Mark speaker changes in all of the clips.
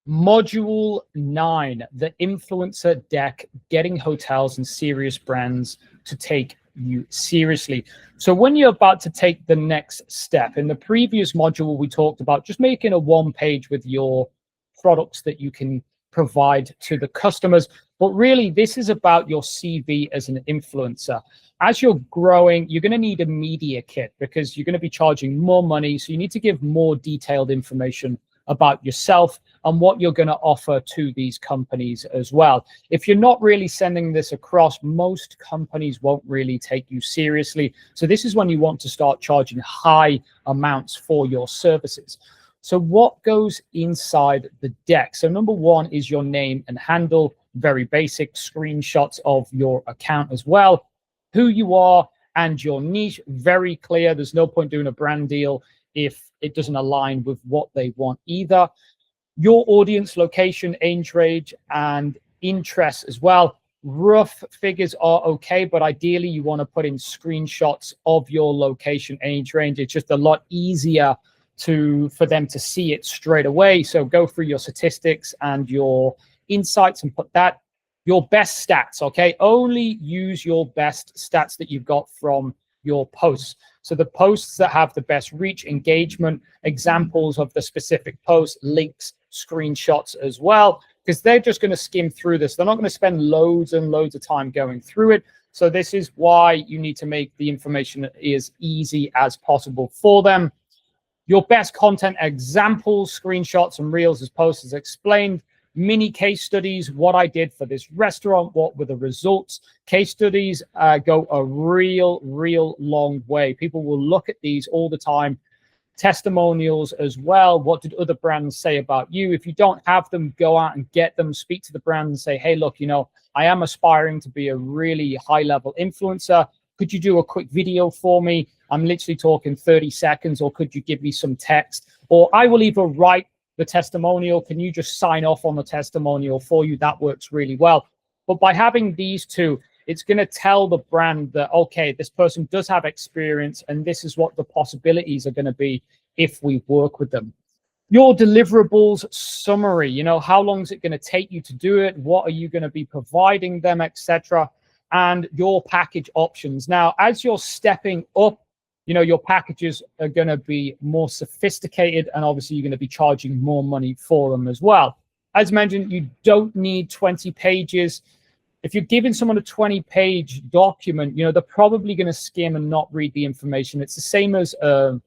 Speaker 1: Module 9, the influencer deck, getting hotels and serious brands to take you seriously. So when you're about to take the next step, in the previous module, we talked about just making a one page with your products that you can provide to the customers. But really, this is about your CV as an influencer. As you're growing, you're going to need a media kit because you're going to be charging more money. So you need to give more detailed information about yourself and what you're going to offer to these companies as well. If you're not really sending this across, most companies won't really take you seriously. So this is when you want to start charging high amounts for your services. So what goes inside the deck? So number one is your name and handle, very basic, screenshots of your account as well, who you are and your niche, very clear. There's no point doing a brand deal if it doesn't align with what they want either. Your audience, location, age range, and interests as well. Rough figures are okay, but ideally you want to put in screenshots of your location, age range. It's just a lot easier for them to see it straight away. So go through your statistics and your insights and put that. Your best stats, okay? Only use your best stats that you've got from your posts. So the posts that have the best reach, engagement, examples of the specific posts, links, screenshots as well, because they're just going to skim through this. They're not going to spend loads and loads of time going through it. So this is why you need to make the information as easy as possible for them. Your best content, examples, screenshots, and reels as posts as explained. Mini case studies, what I did for this restaurant, what were the results. Case studies go a real long way. People will look at these all the time. Testimonials as well. What did other brands say about you? If you don't have them, go out and get them. Speak to the brand and say, hey, look, I am aspiring to be a really high-level influencer. Could you do a quick video for me? I'm literally talking 30 seconds, or could you give me some text? Or I will either write the testimonial. Can you just sign off on the testimonial for you? That works really well. But by having these two, it's going to tell the brand that, okay, this person does have experience and this is what the possibilities are going to be if we work with them. Your deliverables summary, how long is it going to take you to do it? What are you going to be providing them, etc. And your package options. Now, as you're stepping up, your packages are going to be more sophisticated, and obviously you're going to be charging more money for them as well. As mentioned, you don't need 20 pages. If you're giving someone a 20-page document, they're probably going to skim and not read the information. It's the same as a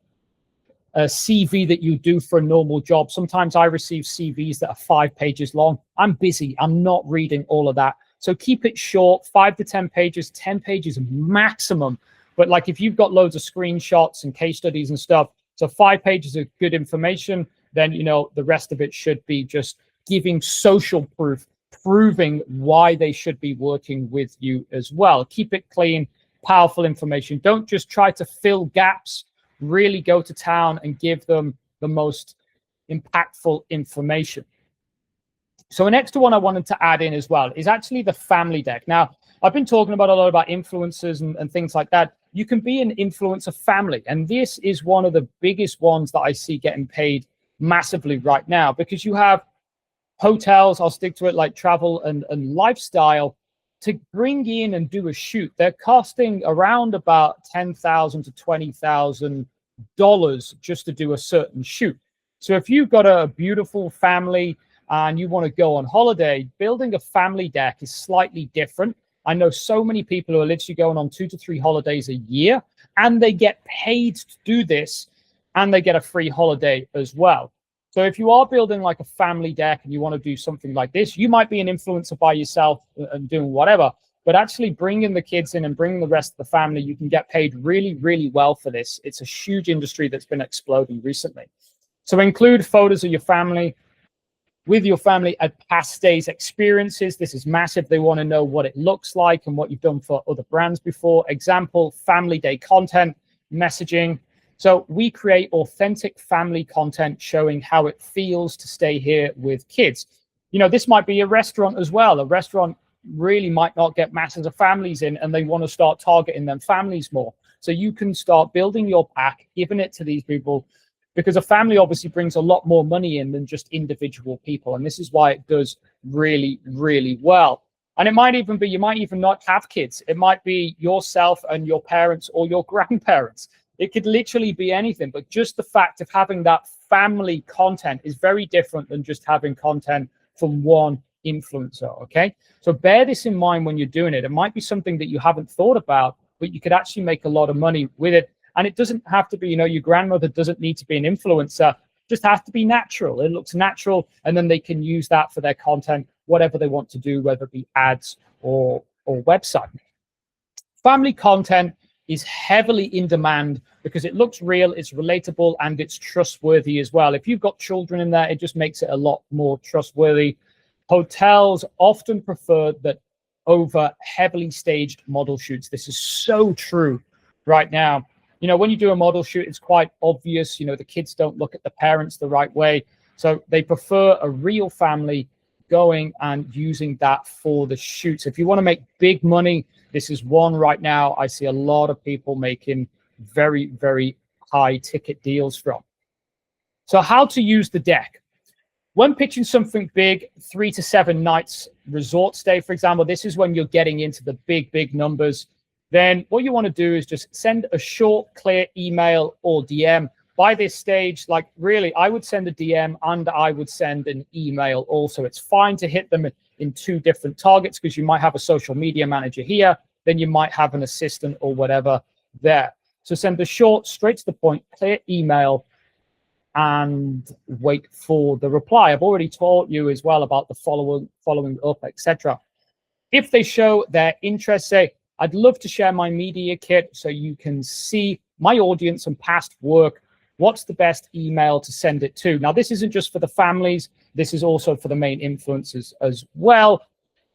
Speaker 1: CV that you do for a normal job. Sometimes I receive CVs that are 5 pages long. I'm busy. I'm not reading all of that. So keep it short, 5 to 10 pages, 10 pages maximum. But like if you've got loads of screenshots and case studies and stuff, so 5 pages of good information, then, the rest of it should be just giving social proof, proving why they should be working with you as well. Keep it clean, powerful information. Don't just try to fill gaps. Really go to town and give them the most impactful information. So an extra one I wanted to add in as well is actually the family deck. Now, I've been talking about a lot about influencers and things like that. You can be an influencer family. And this is one of the biggest ones that I see getting paid massively right now, because you have hotels, I'll stick to it, like travel and lifestyle, to bring in and do a shoot. They're costing around about $10,000 to $20,000 just to do a certain shoot. So if you've got a beautiful family and you want to go on holiday, building a family deck is slightly different. I know so many people who are literally going on 2 to 3 holidays a year, and they get paid to do this, and they get a free holiday as well. So if you are building like a family deck and you want to do something like this, you might be an influencer by yourself and doing whatever, but actually bringing the kids in and bringing the rest of the family, you can get paid really well for this. It's a huge industry that's been exploding recently. So include photos of your family, with your family at past days' experiences. This is massive. They want to know what it looks like and what you've done for other brands before. Example, family day content, messaging. So we create authentic family content showing how it feels to stay here with kids. This might be a restaurant as well. A restaurant really might not get masses of families in, and they want to start targeting them families more. So you can start building your pack, giving it to these people, because a family obviously brings a lot more money in than just individual people. And this is why it does really, really well. And it might even be, you might even not have kids. It might be yourself and your parents or your grandparents. It could literally be anything, but just the fact of having that family content is very different than just having content from one influencer, okay? So bear this in mind when you're doing it. It might be something that you haven't thought about, but you could actually make a lot of money with it. And it doesn't have to be, your grandmother doesn't need to be an influencer. Just has to be natural. It looks natural, and then they can use that for their content, whatever they want to do, whether it be ads or website. Family content is heavily in demand because it looks real, it's relatable, and it's trustworthy as well. If you've got children in there, it just makes it a lot more trustworthy. Hotels often prefer that over heavily staged model shoots. This is so true right now. When you do a model shoot, it's quite obvious, the kids don't look at the parents the right way. So they prefer a real family going and using that for the shoots. If you want to make big money, this is one right now I see a lot of people making very, very high ticket deals from. So how to use the deck. When pitching something big, 3 to 7 nights resort stay, for example, this is when you're getting into the big, big numbers. Then what you want to do is just send a short, clear email or DM. By this stage, really, I would send a DM and I would send an email also. It's fine to hit them in 2 different targets because you might have a social media manager here, then you might have an assistant or whatever there. So send a short, straight to the point, clear email and wait for the reply. I've already taught you as well about the following up, etc. If they show their interest, say, I'd love to share my media kit so you can see my audience and past work. What's the best email to send it to? Now, this isn't just for the families. This is also for the main influencers as well.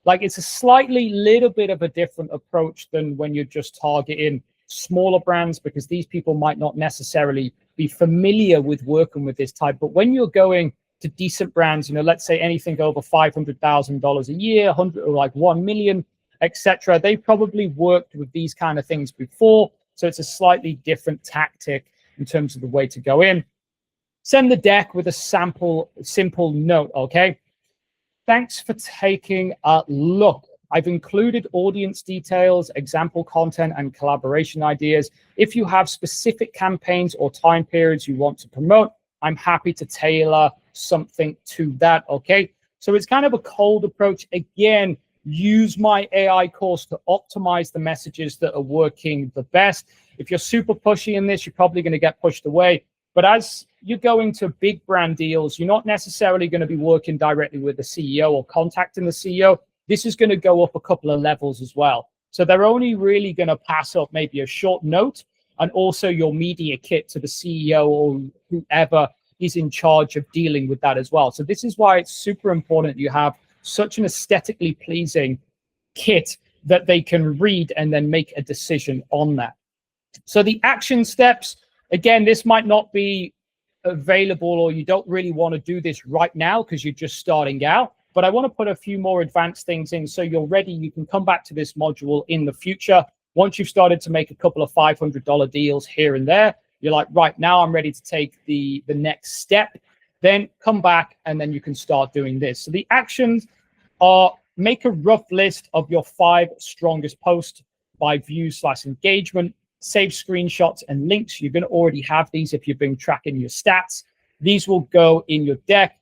Speaker 1: It's a slightly little bit of a different approach than when you're just targeting smaller brands, because these people might not necessarily be familiar with working with this type. But when you're going to decent brands, let's say anything over $500,000 a year, 100 or 1 million, etc. They probably worked with these kind of things before. So it's a slightly different tactic in terms of the way to go in. Send the deck with a simple note, okay? Thanks for taking a look. I've included audience details, example content, and collaboration ideas. If you have specific campaigns or time periods you want to promote, I'm happy to tailor something to that, okay? So it's kind of a cold approach. Again, use my AI course to optimize the messages that are working the best. If you're super pushy in this, you're probably going to get pushed away. But as you go into big brand deals, you're not necessarily going to be working directly with the CEO or contacting the CEO. This is going to go up a couple of levels as well. So they're only really going to pass up maybe a short note and also your media kit to the CEO or whoever is in charge of dealing with that as well. So this is why it's super important you have such an aesthetically pleasing kit that they can read and then make a decision on that. So the action steps, again, this might not be available or you don't really want to do this right now because you're just starting out, but I want to put a few more advanced things in so you're ready. You can come back to this module in the future. Once you've started to make a couple of $500 deals here and there, you're like, right, now I'm ready to take the next step. Then come back and then you can start doing this. So the actions are: make a rough list of your 5 strongest posts by views/engagement, save screenshots and links. You're going to already have these if you've been tracking your stats. These will go in your deck.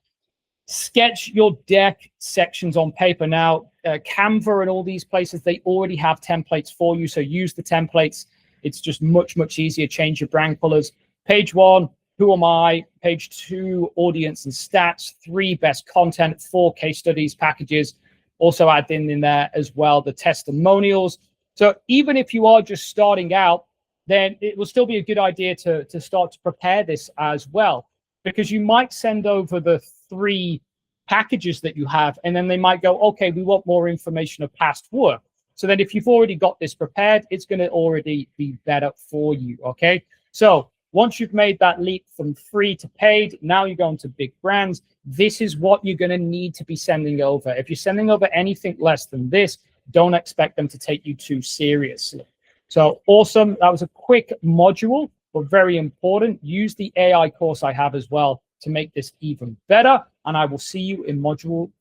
Speaker 1: Sketch your deck sections on paper. Now, Canva and all these places, they already have templates for you. So use the templates. It's just much, much easier. Change your brand colors. Page 1, who am I? Page 2, audience and stats. 3, best content. 4, case studies, packages. Also add in there as well the testimonials. So even if you are just starting out, then it will still be a good idea to start to prepare this as well, because you might send over the 3 packages that you have, and then they might go, okay, we want more information of past work. So then if you've already got this prepared, it's going to already be better for you, okay? So once you've made that leap from free to paid, now you're going to big brands. This is what you're going to need to be sending over. If you're sending over anything less than this, don't expect them to take you too seriously. So awesome. That was a quick module but very important. Use the AI course I have as well to make this even better. And I will see you in module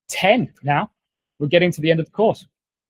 Speaker 1: 10 now. We're getting to the end of the course.